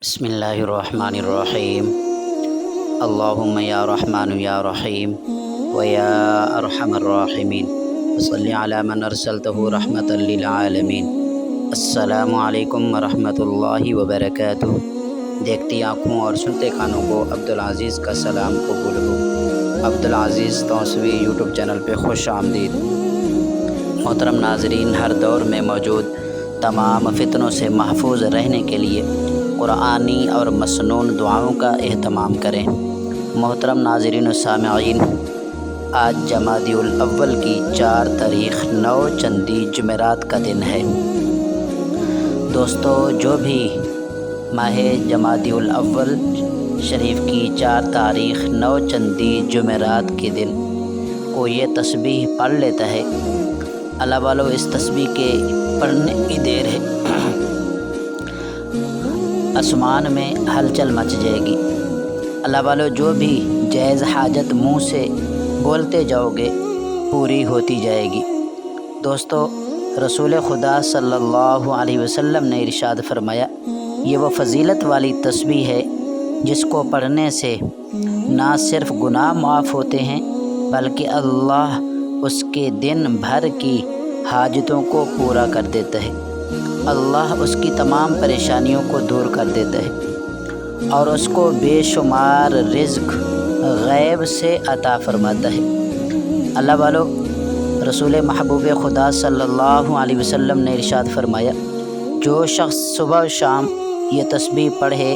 بسم اللہ الرحمن الرحیم اللہم یا رحمن یا رحیم و یا ارحم الراحمین صلی علی من ارسلتہ رحمۃ للعالمین۔ السلام علیکم ورحمۃ اللہ وبرکاتہ۔ دیکھتی آنکھوں اور سنتے کانوں کو عبدالعزیز کا سلام قبول ہو۔ عبدالعزیز توسوی یوٹیوب چینل پہ خوش آمدید۔ محترم ناظرین، ہر دور میں موجود تمام فتنوں سے محفوظ رہنے کے لیے قرآنی اور مسنون دعاؤں کا اہتمام کریں۔ محترم ناظرین و سامعین، آج جمادی الاول کی 4 تاریخ 9 چندی جمعرات کا دن ہے۔ دوستو، جو بھی ماہ جمادی الاول شریف کی 4 تاریخ 9 چندی جمعرات کے دن کو یہ تسبیح پڑھ لیتا ہے، اللہ والو اس تسبیح کے پڑھنے کی دیر ہے آسمان میں ہلچل مچ جائے گی۔ اللہ والو جو بھی جائز حاجت منہ سے بولتے جاؤ گے پوری ہوتی جائے گی۔ دوستو، رسول خدا صلی اللہ علیہ وسلم نے ارشاد فرمایا، یہ وہ فضیلت والی تسبیح ہے جس کو پڑھنے سے نہ صرف گناہ معاف ہوتے ہیں بلکہ اللہ اس کے دن بھر کی حاجتوں کو پورا کر دیتا ہے۔ اللہ اس کی تمام پریشانیوں کو دور کر دیتا ہے اور اس کو بے شمار رزق غیب سے عطا فرماتا ہے۔ اللہ والو، رسول محبوب خدا صلی اللہ علیہ وسلم نے ارشاد فرمایا، جو شخص صبح و شام یہ تسبیح پڑھے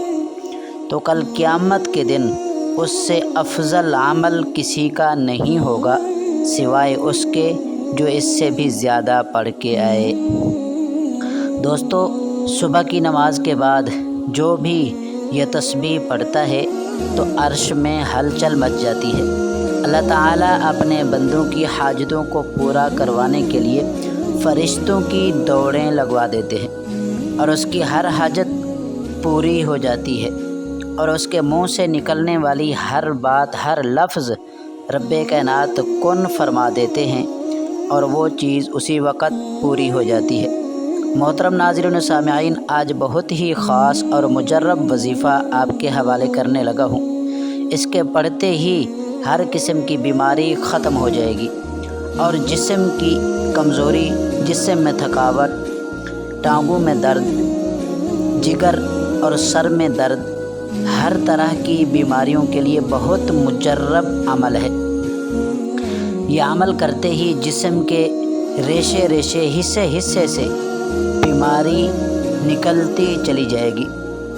تو کل قیامت کے دن اس سے افضل عمل کسی کا نہیں ہوگا سوائے اس کے جو اس سے بھی زیادہ پڑھ کے آئے۔ دوستو، صبح کی نماز کے بعد جو بھی یہ تسبیح پڑھتا ہے تو عرش میں ہلچل مچ جاتی ہے۔ اللہ تعالیٰ اپنے بندوں کی حاجتوں کو پورا کروانے کے لیے فرشتوں کی دوڑیں لگوا دیتے ہیں اور اس کی ہر حاجت پوری ہو جاتی ہے، اور اس کے منہ سے نکلنے والی ہر بات، ہر لفظ رب کائنات کن فرما دیتے ہیں اور وہ چیز اسی وقت پوری ہو جاتی ہے۔ محترم ناظرین و سامعین، آج بہت ہی خاص اور مجرب وظیفہ آپ کے حوالے کرنے لگا ہوں۔ اس کے پڑھتے ہی ہر قسم کی بیماری ختم ہو جائے گی اور جسم کی کمزوری، جسم میں تھکاوٹ، ٹانگوں میں درد، جگر اور سر میں درد، ہر طرح کی بیماریوں کے لیے بہت مجرب عمل ہے۔ یہ عمل کرتے ہی جسم کے ریشے ریشے، حصے حصے سے بیماری نکلتی چلی جائے گی۔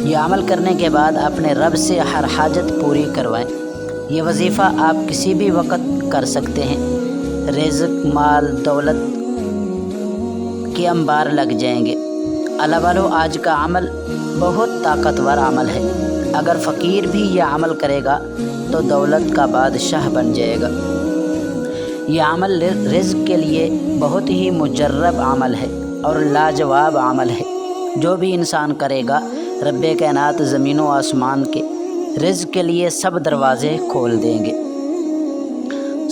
یہ عمل کرنے کے بعد اپنے رب سے ہر حاجت پوری کروائیں۔ یہ وظیفہ آپ کسی بھی وقت کر سکتے ہیں۔ رزق، مال، دولت کے انبار لگ جائیں گے۔ اللہ والو، آج کا عمل بہت طاقتور عمل ہے۔ اگر فقیر بھی یہ عمل کرے گا تو دولت کا بادشاہ بن جائے گا۔ یہ عمل رزق کے لیے بہت ہی مجرب عمل ہے اور لاجواب عمل ہے۔ جو بھی انسان کرے گا، رب کائنات زمین و آسمان کے رزق کے لیے سب دروازے کھول دیں گے،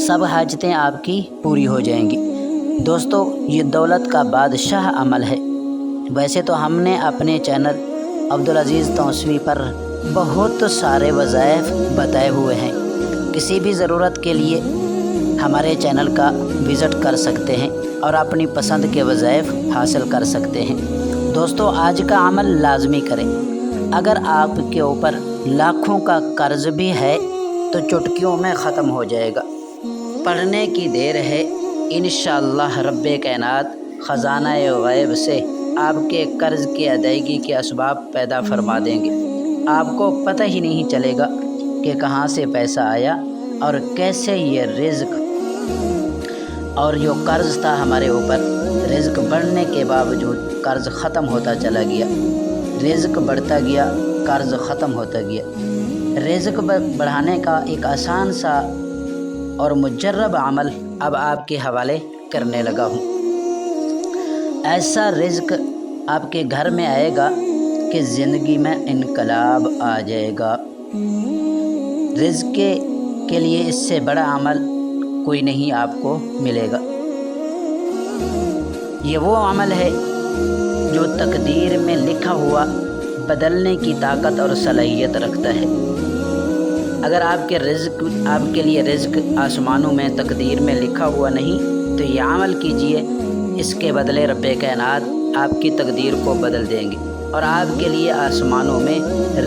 سب حاجتیں آپ کی پوری ہو جائیں گی۔ دوستو، یہ دولت کا بادشاہ عمل ہے۔ ویسے تو ہم نے اپنے چینل عبدالعزیز توسوی پر بہت سارے وظائف بتائے ہوئے ہیں۔ کسی بھی ضرورت کے لیے ہمارے چینل کا وزٹ کر سکتے ہیں اور اپنی پسند کے وظائف حاصل کر سکتے ہیں۔ دوستو، آج کا عمل لازمی کریں۔ اگر آپ کے اوپر لاکھوں کا قرض بھی ہے تو چٹکیوں میں ختم ہو جائے گا۔ پڑھنے کی دیر ہے، انشاءاللہ رب کائنات خزانہ غیب سے آپ کے قرض کی ادائیگی کے اسباب پیدا فرما دیں گے۔ آپ کو پتہ ہی نہیں چلے گا کہ کہاں سے پیسہ آیا اور کیسے یہ رزق اور جو قرض تھا ہمارے اوپر، رزق بڑھنے کے باوجود قرض ختم ہوتا چلا گیا، رزق بڑھتا گیا، قرض ختم ہوتا گیا۔ رزق بڑھانے کا ایک آسان سا اور مجرب عمل اب آپ کے حوالے کرنے لگا ہوں۔ ایسا رزق آپ کے گھر میں آئے گا کہ زندگی میں انقلاب آ جائے گا۔ رزق کے لیے اس سے بڑا عمل کوئی نہیں آپ کو ملے گا۔ یہ وہ عمل ہے جو تقدیر میں لکھا ہوا بدلنے کی طاقت اور صلاحیت رکھتا ہے۔ اگر آپ کے لیے رزق آسمانوں میں تقدیر میں لکھا ہوا نہیں تو یہ عمل کیجئے، اس کے بدلے رب کائنات آپ کی تقدیر کو بدل دیں گے اور آپ کے لیے آسمانوں میں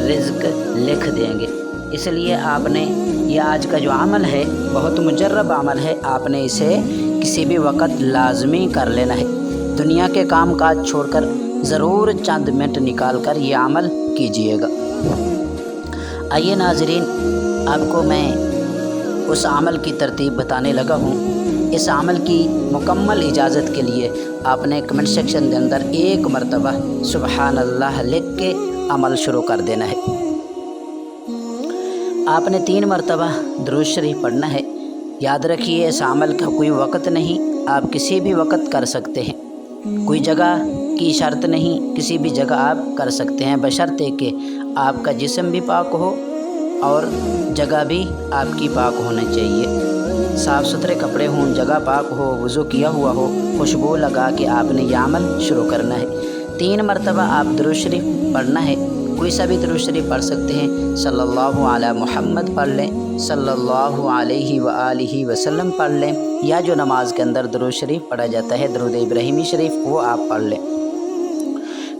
رزق لکھ دیں گے۔ اس لیے آپ نے یہ آج کا جو عمل ہے بہت مجرب عمل ہے، آپ نے اسے کسی بھی وقت لازمی کر لینا ہے۔ دنیا کے کام کاج چھوڑ کر ضرور چند منٹ نکال کر یہ عمل کیجئے گا۔ آئیے ناظرین، آپ کو میں اس عمل کی ترتیب بتانے لگا ہوں۔ اس عمل کی مکمل اجازت کے لیے آپ نے کمنٹ سیکشن کے اندر 1 مرتبہ سبحان اللہ لکھ کے عمل شروع کر دینا ہے۔ آپ نے 3 مرتبہ درود شریف پڑھنا ہے۔ یاد رکھیے اس عمل کا کوئی وقت نہیں، آپ کسی بھی وقت کر سکتے ہیں، کوئی جگہ کی شرط نہیں، کسی بھی جگہ آپ کر سکتے ہیں، بشرطے کہ آپ کا جسم بھی پاک ہو اور جگہ بھی آپ کی پاک ہونا چاہیے، صاف ستھرے کپڑے ہوں، جگہ پاک ہو، وضو کیا ہوا ہو، خوشبو لگا کے آپ نے یہ عمل شروع کرنا ہے۔ 3 مرتبہ آپ درود شریف پڑھنا ہے، کوئی سا بھی درود شریف پڑھ سکتے ہیں، صلی اللہ علی محمد پڑھ لیں، صلی اللہ علیہ وآلہ وسلم پڑھ لیں، یا جو نماز کے اندر درود شریف پڑھا جاتا ہے درود ابراہیمی شریف، وہ آپ پڑھ لیں۔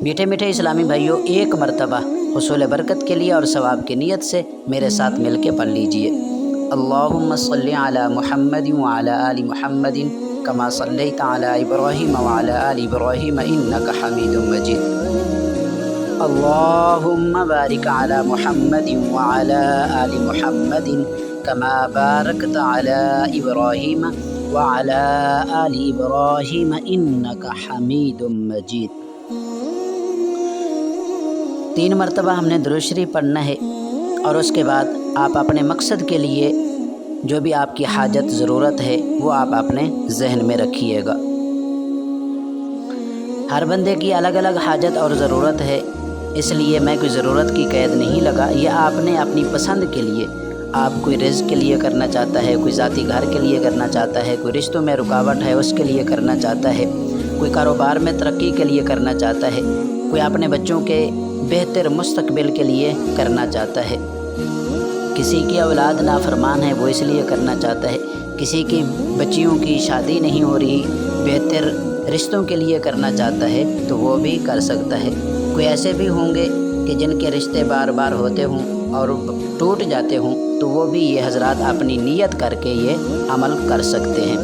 میٹھے میٹھے اسلامی بھائیوں، 1 مرتبہ حصول برکت کے لیے اور ثواب کی نیت سے میرے ساتھ مل کے پڑھ لیجئے۔ اللہم صلی علی محمد وعلی آل محمد کما صلیت علی ابراہیم وعلی آل ابراہیم انک حمید مجید۔ اللہم بارک علی محمد وعلی آل محمد کما بارکت علی ابراہیم وعلی آل ابراہیم انک حمید مجید۔ 3 مرتبہ ہم نے درود شریف پڑھنا ہے اور اس کے بعد آپ اپنے مقصد کے لیے جو بھی آپ کی حاجت ضرورت ہے وہ آپ اپنے ذہن میں رکھیے گا۔ ہر بندے کی الگ الگ حاجت اور ضرورت ہے، اس لیے میں کوئی ضرورت کی قید نہیں لگا، یہ آپ نے اپنی پسند کے لیے، آپ کوئی رزق کے لیے کرنا چاہتا ہے، کوئی ذاتی گھر کے لیے کرنا چاہتا ہے، کوئی رشتوں میں رکاوٹ ہے اس کے لیے کرنا چاہتا ہے، کوئی کاروبار میں ترقی کے لیے کرنا چاہتا ہے، کوئی اپنے بچوں کے بہتر مستقبل کے لیے کرنا چاہتا ہے، کسی کی اولاد نافرمان ہے وہ اس لیے کرنا چاہتا ہے، کسی کی بچیوں کی شادی نہیں ہو رہی بہتر رشتوں کے لیے کرنا چاہتا ہے تو وہ بھی کر سکتا ہے۔ کوئی ایسے بھی ہوں گے کہ جن کے رشتے بار بار ہوتے ہوں اور ٹوٹ جاتے ہوں تو وہ بھی یہ حضرات اپنی نیت کر کے یہ عمل کر سکتے ہیں۔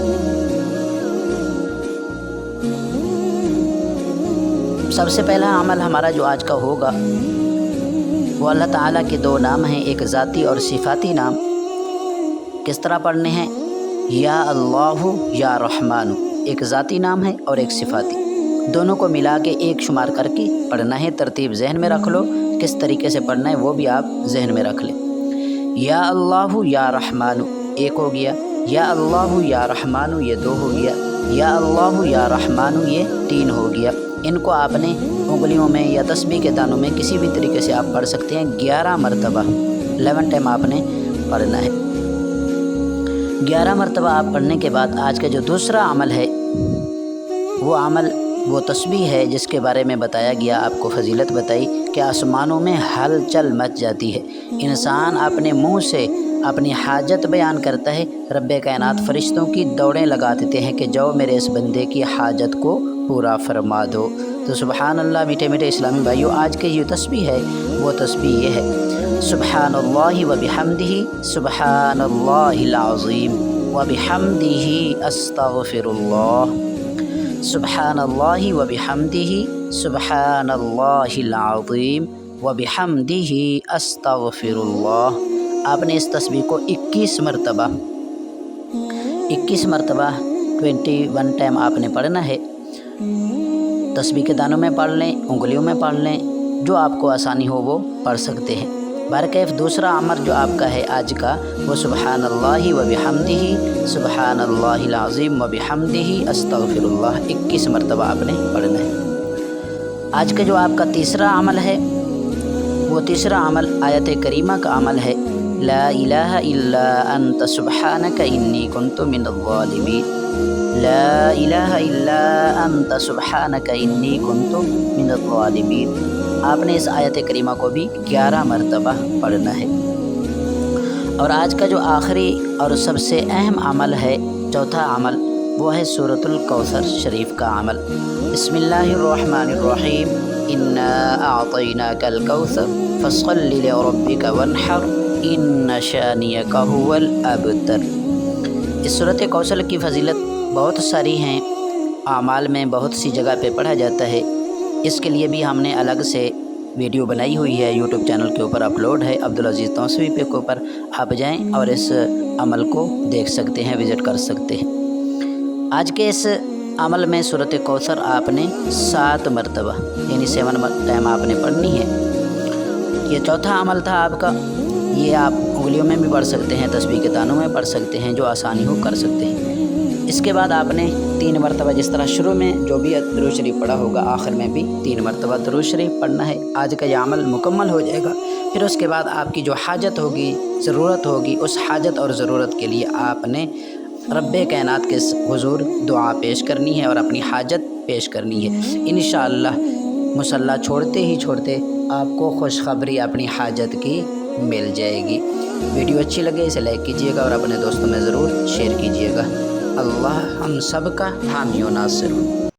سب سے پہلا عمل ہمارا جو آج کا ہوگا وہ اللہ تعالیٰ کے 2 نام ہیں، ایک ذاتی اور صفاتی نام۔ کس طرح پڑھنے ہیں؟ یا اللہ یا رحمان، ایک ذاتی نام ہے اور ایک صفاتی، دونوں کو ملا کے 1 شمار کر کے پڑھنا ہے۔ ترتیب ذہن میں رکھ لو، کس طریقے سے پڑھنا ہے وہ بھی آپ ذہن میں رکھ لیں۔ یا اللہ یا رحمان 1 ہو گیا، یا اللہ یا رحمان یہ 2 ہو گیا، یا اللہ یا رحمان یہ 3 ہو گیا۔ ان کو آپ نے انگلیوں میں یا تسبیح کے دانوں میں کسی بھی طریقے سے آپ پڑھ سکتے ہیں۔ 11 مرتبہ 11 ٹائم آپ نے پڑھنا ہے۔ 11 مرتبہ آپ پڑھنے کے بعد آج کا جو دوسرا عمل ہے وہ عمل وہ تسبیح ہے جس کے بارے میں بتایا گیا، آپ کو فضیلت بتائی کہ آسمانوں میں ہلچل مچ جاتی ہے، انسان اپنے منہ سے اپنی حاجت بیان کرتا ہے، رب کائنات فرشتوں کی دوڑیں لگا دیتے ہیں کہ جاؤ میرے اس بندے کی حاجت کو پورا فرما دو۔ تو سبحان اللہ میٹھے میٹھے اسلامی بھائیوں، آج کے یہ تسبیح ہے وہ تسبیح یہ ہے، سبحان اللہ و بحمدہ سبحان اللہ العظیم و بحمدہ استغفر اللہ، سبحان اللہ و بحمدہ سبحان اللہ العظیم و بحمدہ استغفر اللہ۔ آپ نے اس تسبیح کو 21 مرتبہ 21 ٹائم آپ نے پڑھنا ہے۔ تسبیح کے دانوں میں پڑھ لیں، انگلیوں میں پڑھ لیں، جو آپ کو آسانی ہو وہ پڑھ سکتے ہیں۔ بارکیف دوسرا عمل جو آپ کا ہے آج کا وہ سبحان اللہ و بحمدہ سبحان اللہ العظیم و بحمدہ استغفر اللہ 21 مرتبہ آپ نے پڑھنا ہے۔ آج کا جو آپ کا تیسرا عمل ہے وہ تیسرا عمل آیت کریمہ کا عمل ہے، لا الہ الا انت سبحانک انی کنت من الظالمین، لا الہ الا انت سبحانک انی کنت من الظالمین۔ آپ نے اس آیت کریمہ کو بھی 11 مرتبہ پڑھنا ہے۔ اور آج کا جو آخری اور سب سے اہم عمل ہے، چوتھا عمل، وہ ہے سورۃ الکوثر شریف کا عمل۔ بسم اللہ الرحمن الرحیم، انا اعطیناک الکوثر فصل لربک وانحر ان شانئک ھو الابتر۔ اس سورۃ کوثر کی فضیلت بہت ساری ہیں، اعمال میں بہت سی جگہ پہ پڑھا جاتا ہے۔ اس کے لیے بھی ہم نے الگ سے ویڈیو بنائی ہوئی ہے، یوٹیوب چینل کے اوپر اپلوڈ ہے، عبدالعزیز توسوی پہ کے اوپر آپ جائیں اور اس عمل کو دیکھ سکتے ہیں، وزٹ کر سکتے ہیں۔ آج کے اس عمل میں سورۃ کوثر آپ نے 7 مرتبہ یعنی 7 ٹائم آپ نے پڑھنی ہے۔ یہ چوتھا عمل تھا آپ کا، یہ آپ انگلیوں میں بھی پڑھ سکتے ہیں، تسبیح کے دانوں میں پڑھ سکتے ہیں، جو آسانی ہو کر سکتے ہیں۔ اس کے بعد آپ نے 3 مرتبہ، جس طرح شروع میں جو بھی درود شریف پڑھا ہوگا، آخر میں بھی 3 مرتبہ درود شریف پڑھنا ہے۔ آج کا یہ عمل مکمل ہو جائے گا۔ پھر اس کے بعد آپ کی جو حاجت ہوگی، ضرورت ہوگی، اس حاجت اور ضرورت کے لیے آپ نے رب کائنات کے حضور دعا پیش کرنی ہے اور اپنی حاجت پیش کرنی ہے۔ انشاءاللہ مصلی چھوڑتے ہی چھوڑتے آپ کو خوشخبری اپنی حاجت کی مل جائے گی۔ ویڈیو اچھی لگے اسے لائک کیجیے گا اور اپنے دوستوں میں ضرور شیئر کیجیے گا۔ اللہ ہم سب کا حامی و ناصر ہو۔